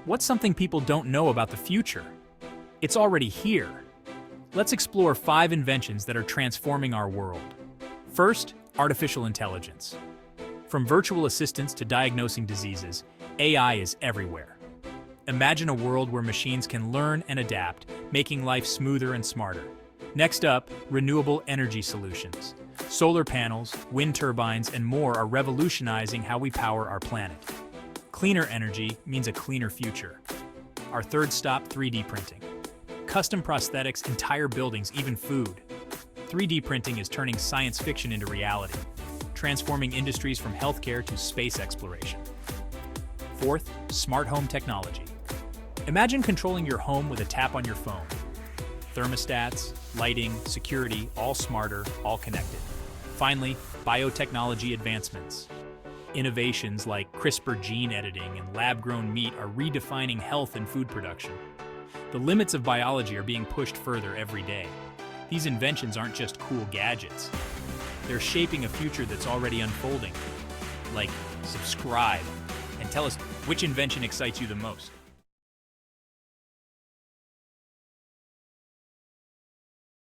What's something people don't know about the future? It's already here. Let's explore 5 inventions that are transforming our world. First, artificial intelligence. From virtual assistants to diagnosing diseases, AI is everywhere. Imagine a world where machines can learn and adapt, making life smoother and smarter. Next up, renewable energy solutions. Solar panels, wind turbines, and more are revolutionizing how we power our planet. Cleaner energy means a cleaner future. Our third stop, 3D printing. Custom prosthetics, entire buildings, even food. 3D printing is turning science fiction into reality, transforming industries from healthcare to space exploration. Fourth, smart home technology. Imagine controlling your home with a tap on your phone. Thermostats, lighting, security, all smarter, all connected. Finally, biotechnology advancements. Innovations like CRISPR gene editing and lab-grown meat are redefining health and food production. The limits of biology are being pushed further every day. These inventions aren't just cool gadgets. They're shaping a future that's already unfolding. Like, subscribe, and tell us which invention excites you the most.